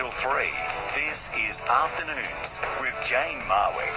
till 3. This is Afternoons with Jane Marwick.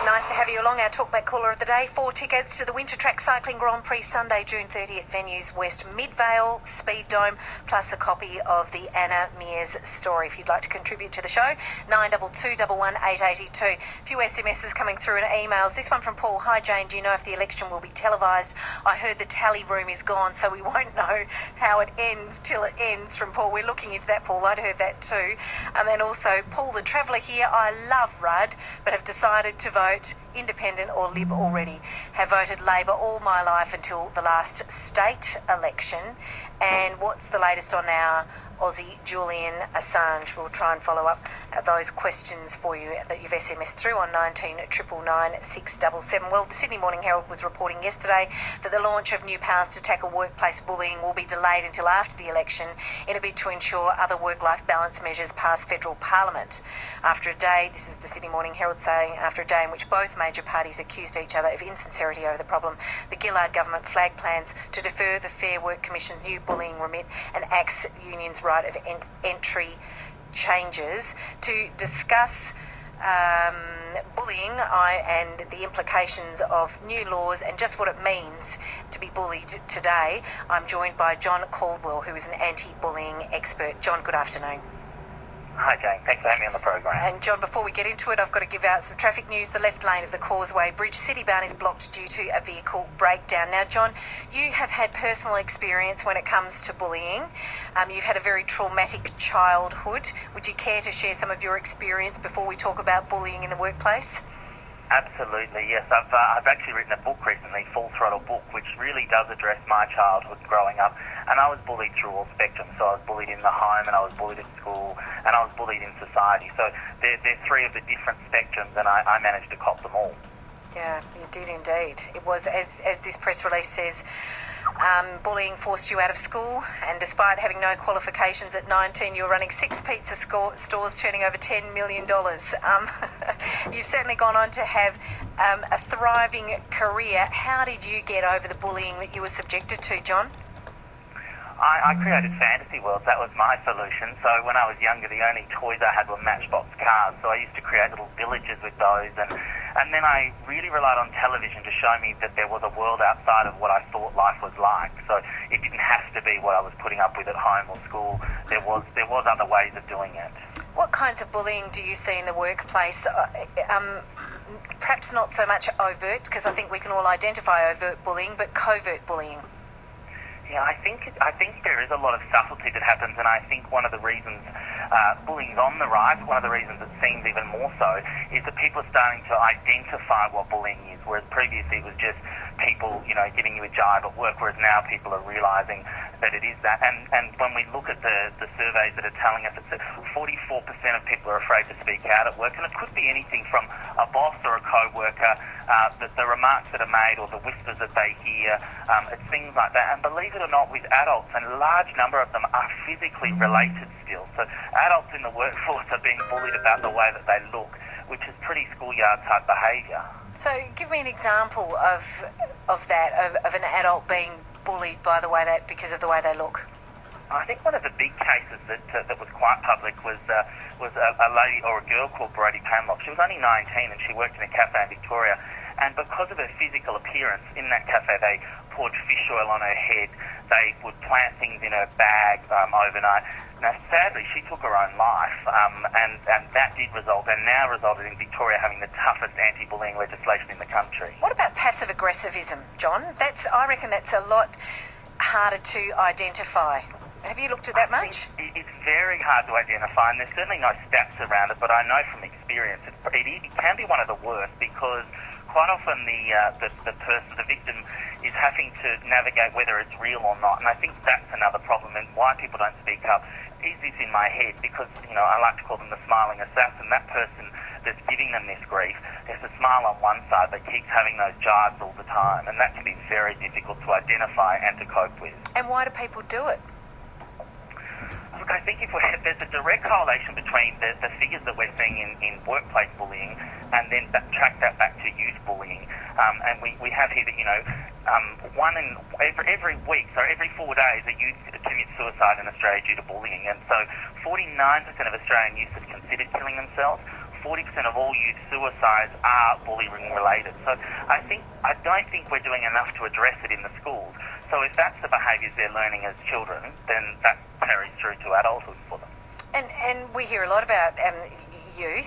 Nice to have you along, our talkback caller of the day. 4 tickets to the Winter Track Cycling Grand Prix Sunday, June 30th, venues West Midvale, Speed Dome, plus a copy of the Anna Mears story. If you'd like to contribute to the show, 92211882. A few SMSs coming through and emails. This one from Paul. Hi Jane, do you know if the election will be televised? I heard the tally room is gone, so we won't know how it ends till it ends, from Paul. We're looking into that, Paul. I'd heard that too. And also, Paul the Traveller here. I love Rudd, but have decided to vote Independent or Lib already. Have voted Labor all my life until the last state election. And what's the latest on our Aussie Julian Assange? We'll try and follow up those questions for you that you've SMSed through on 19 999 677. Well, the Sydney Morning Herald was reporting yesterday that the launch of new powers to tackle workplace bullying will be delayed until after the election in a bid to ensure other work-life balance measures pass federal parliament. After a day, this is the Sydney Morning Herald saying, after a day in which both major parties accused each other of insincerity over the problem, the Gillard government flagged plans to defer the Fair Work Commission's new bullying remit and axe unions' right of entry changes. To discuss bullying and the implications of new laws and just what it means to be bullied today, I'm joined by John Caldwell, who is an anti-bullying expert. John, good afternoon. Hi Jane, thanks for having me on the program. And John, before we get into it, I've got to give out some traffic news. The left lane of the Causeway Bridge City-bound is blocked due to a vehicle breakdown. Now John, you have had personal experience when it comes to bullying. You've had a very traumatic childhood. Would you care to share some of your experience before we talk about bullying in the workplace? Absolutely, yes. I've actually written a book recently, Full Throttle Book, which really does address my childhood growing up. And I was bullied through all spectrums. So I was bullied in the home, and I was bullied at school, and I was bullied in society. So they're three of the different spectrums, and I managed to cop them all. Yeah, you did indeed. It was, as this press release says, bullying forced you out of school, and despite having no qualifications at 19, you were running 6 pizza stores turning over $10 million. You've certainly gone on to have a thriving career. How did you get over the bullying that you were subjected to, John? I created fantasy worlds. That was my solution. So when I was younger, the only toys I had were Matchbox cars. So I used to create little villages with those. And then I really relied on television to show me that there was a world outside of what I thought life was like. So it didn't have to be what I was putting up with at home or school. There was other ways of doing it. What kinds of bullying do you see in the workplace? Perhaps not so much overt, because I think we can all identify overt bullying, but covert bullying. Yeah, I think there is a lot of subtlety that happens, and I think one of the reasons bullying's on the rise, one of the reasons it seems even more so, is that people are starting to identify what bullying is, whereas previously it was just people, giving you a jibe at work, whereas now people are realising that it is that. And when we look at the surveys that are telling us that 44% of people are afraid to speak out at work, and it could be anything from a boss or a co-worker, the remarks that are made or the whispers that they hear, it's things like that. And believe it or not, with adults, and a large number of them are physically related still. So adults in the workforce are being bullied about the way that they look, which is pretty schoolyard type behaviour. So give me an example of an adult being bullied because of the way they look. I think one of the big cases that was quite public was a lady or a girl called Brodie Panlock. She was only 19 and she worked in a cafe in Victoria. And because of her physical appearance in that cafe, they poured fish oil on her head. They would plant things in her bag overnight. Now, sadly, she took her own life, and that did result, and now resulted in Victoria having the toughest anti-bullying legislation in the country. What about passive aggressivism, John? I reckon that's a lot harder to identify. Have you looked at that much? It's very hard to identify, and there's certainly no stats around it, but I know from experience it can be one of the worst, because quite often the victim is having to navigate whether it's real or not, and I think that's another problem, and why people don't speak up. Is this in my head? Because, I like to call them the smiling assassin. That person that's giving them this grief, there's a smile on one side that keeps having those jibes all the time, and that can be very difficult to identify and to cope with. And why do people do it? Look, I think there's a direct correlation between the figures that we're seeing in workplace bullying and then track that back to youth bullying. And we have here that, one in every week, so every 4 days, a youth commits suicide in Australia due to bullying. And so 49% of Australian youth have considered killing themselves. 40% of all youth suicides are bullying related. So I don't think we're doing enough to address it in the schools. So if that's the behaviours they're learning as children, then that carries through to adulthood for them. And we hear a lot about youth.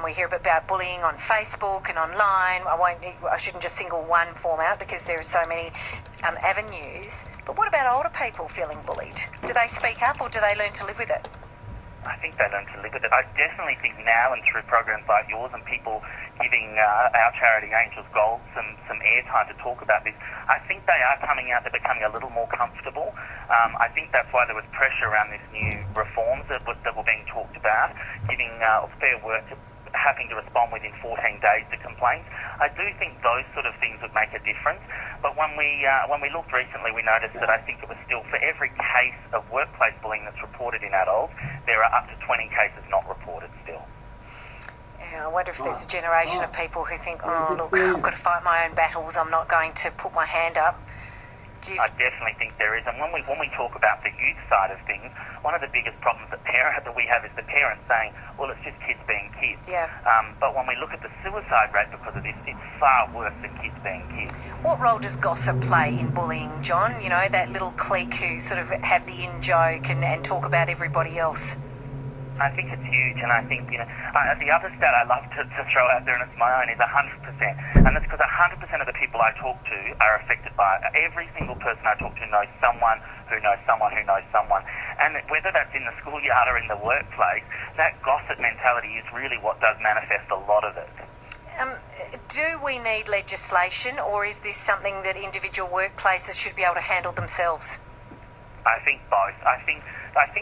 We hear about bullying on Facebook and online. I shouldn't just single one form out because there are so many avenues. But what about older people feeling bullied? Do they speak up or do they learn to live with it? I think they learn to live with it. I definitely think now, and through programs like yours and people giving our charity Angels Gold some airtime to talk about this, I think they are coming out, they're becoming a little more comfortable. I think that's why there was pressure around these new reforms that were being talked about, giving Fair Work having to respond within 14 days to complaints. I do think those sort of things would make a difference. But when we looked recently, we noticed that I think it was still, for every case of workplace bullying that's reported in adults, there are up to 20 cases not reported still. Yeah, I wonder if there's a generation of people who think, oh, look, I've got to fight my own battles, I'm not going to put my hand up. I definitely think there is. And when we talk about the youth side of things, one of the biggest problems that we have is the parents saying, well, it's just kids being kids. Yeah. But when we look at the suicide rate because of this, it's far worse than kids being kids. What role does gossip play in bullying, John? You know, that little clique who sort of have the in-joke and talk about everybody else. I think it's huge, and I think, the other stat I love to throw out there, and it's my own, is 100%. And that's because 100% of the people I talk to are affected by it. Every single person I talk to knows someone who knows someone who knows someone. And whether that's in the schoolyard or in the workplace, that gossip mentality is really what does manifest a lot of it. Do we need legislation, or is this something that individual workplaces should be able to handle themselves? I think both. I think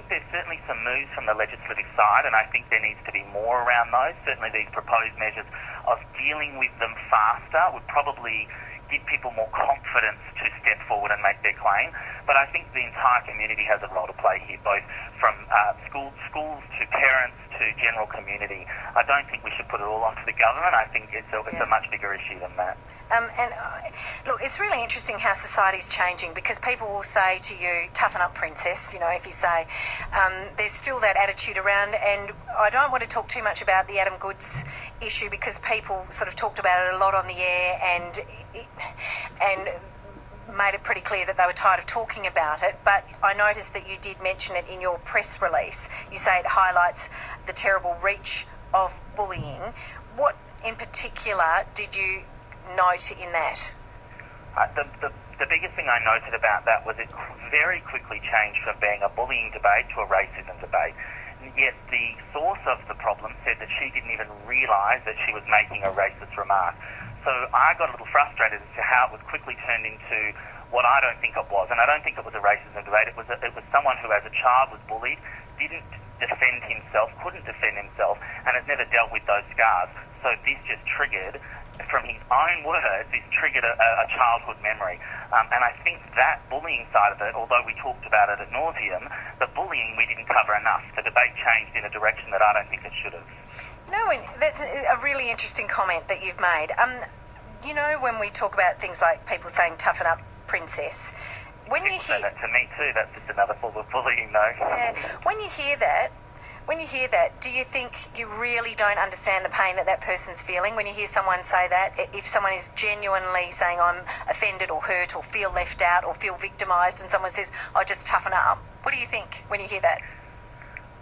there's certainly some moves from the legislative side, and I think there needs to be more around those. Certainly these proposed measures of dealing with them faster would probably give people more confidence to step forward and make their claim. But I think the entire community has a role to play here, both from schools to parents to general community. I don't think we should put it all onto the government. I think it's a much bigger issue than that. Look, it's really interesting how society's changing, because people will say to you, toughen up, princess, if you say, there's still that attitude around, and I don't want to talk too much about the Adam Goodes issue because people sort of talked about it a lot on the air and made it pretty clear that they were tired of talking about it, but I noticed that you did mention it in your press release. You say it highlights the terrible reach of bullying. What in particular did you note in that? The biggest thing I noted about that was it very quickly changed from being a bullying debate to a racism debate. Yet the source of the problem said that she didn't even realise that she was making a racist remark. So I got a little frustrated as to how it was quickly turned into what I don't think it was. And I don't think it was a racism debate. It was someone who as a child was bullied, didn't defend himself, couldn't defend himself, and has never dealt with those scars. So this just triggered, from his own words, this triggered a childhood memory. And I think that bullying side of it, although we talked about it ad nauseum, the bullying we didn't cover enough. The debate changed in a direction that I don't think it should have. No, that's a really interesting comment that you've made. When we talk about things like people saying, toughen up, princess, when you hear that to me too, that's just another form of bullying, though. Yeah. When you hear that, do you think you really don't understand the pain that person's feeling? When you hear someone say that, if someone is genuinely saying, I'm offended or hurt or feel left out or feel victimised, and someone says, oh, just toughen up, what do you think when you hear that?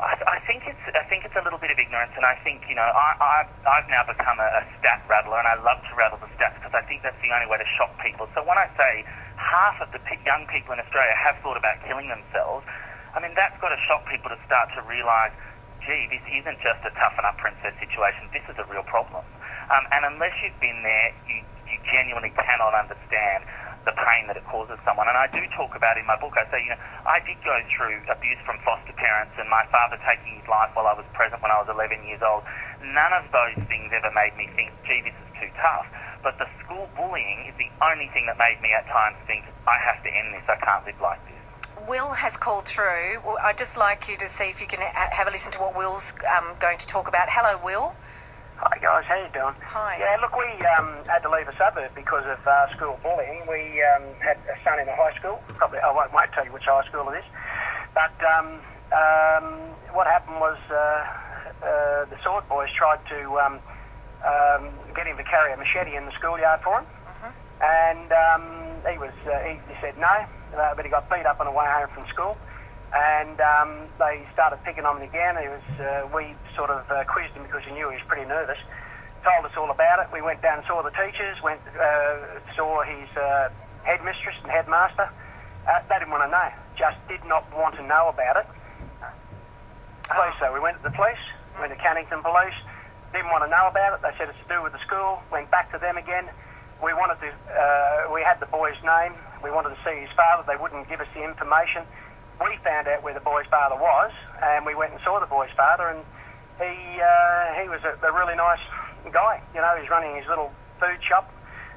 I think it's a little bit of ignorance, and I think, I've now become a stat rattler, and I love to rattle the stats because I think that's the only way to shock people. So when I say half of the young people in Australia have thought about killing themselves, I mean, that's got to shock people to start to realise, gee, this isn't just a toughen up princess situation, this is a real problem. And unless you've been there, you genuinely cannot understand the pain that it causes someone. And I do talk about in my book, I say, I did go through abuse from foster parents and my father taking his life while I was present when I was 11 years old. None of those things ever made me think, gee, this is too tough. But the school bullying is the only thing that made me at times think, I have to end this, I can't live like this. Will has called through. Well, I'd just like you to see if you can have a listen to what Will's going to talk about. Hello, Will. Hi guys, how you doing? Hi. Yeah, look, we had to leave a suburb because of school bullying. We had a son in a high school. Probably I won't tell you which high school it is. But what happened was the Sword Boys tried to get him to carry a machete in the schoolyard for him, and he said no, but he got beat up on the way home from school. And they started picking on him again. We sort of quizzed him because he knew he was pretty nervous. Told us all about it. We went down and saw the teachers, saw his headmistress and headmaster. They didn't want to know, just did not want to know about it. Police, so we went to the police, went to Cannington Police, didn't want to know about it. They said it's to do with the school, went back to them again. We had the boy's name, we wanted to see his father, they wouldn't give us the information. We found out where the boy's father was, and we went and saw the boy's father, and he was a really nice guy. You know, he's running his little food shop,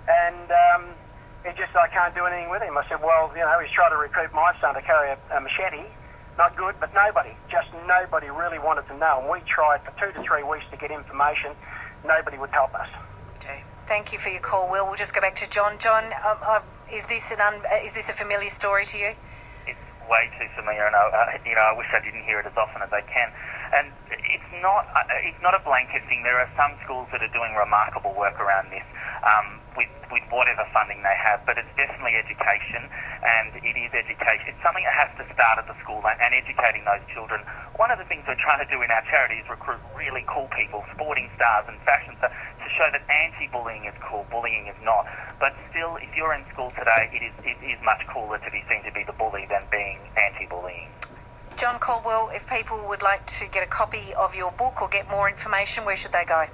and I can't do anything with him. I said, well, you know, he's trying to recruit my son to carry a machete. Not good, but nobody really wanted to know, and we tried for 2 to 3 weeks to get information. Nobody would help us. Okay. Thank you for your call, Will. We'll just go back to John. John, is this a familiar story to you? Way too familiar, and I wish I didn't hear it as often as I can. And it's not a blanket thing. There are some schools that are doing remarkable work around this with whatever funding they have, but it's definitely education, and it is education. It's something that has to start at the school and educating those children. One of the things we're trying to do in our charity is recruit really cool people, sporting stars and fashion stars, to show that anti-bullying is cool, bullying is not. But still, if you're in school today, it is much cooler to be seen to be the bully than being anti-bullying. John Caldwell, if people would like to get a copy of your book or get more information, where should they go?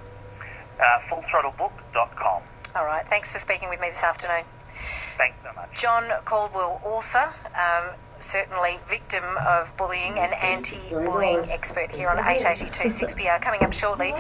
FullThrottleBook.com. All right, thanks for speaking with me this afternoon. Thanks so much. John Caldwell, author, certainly victim of bullying and anti-bullying expert here on 882 6PR. Coming up shortly.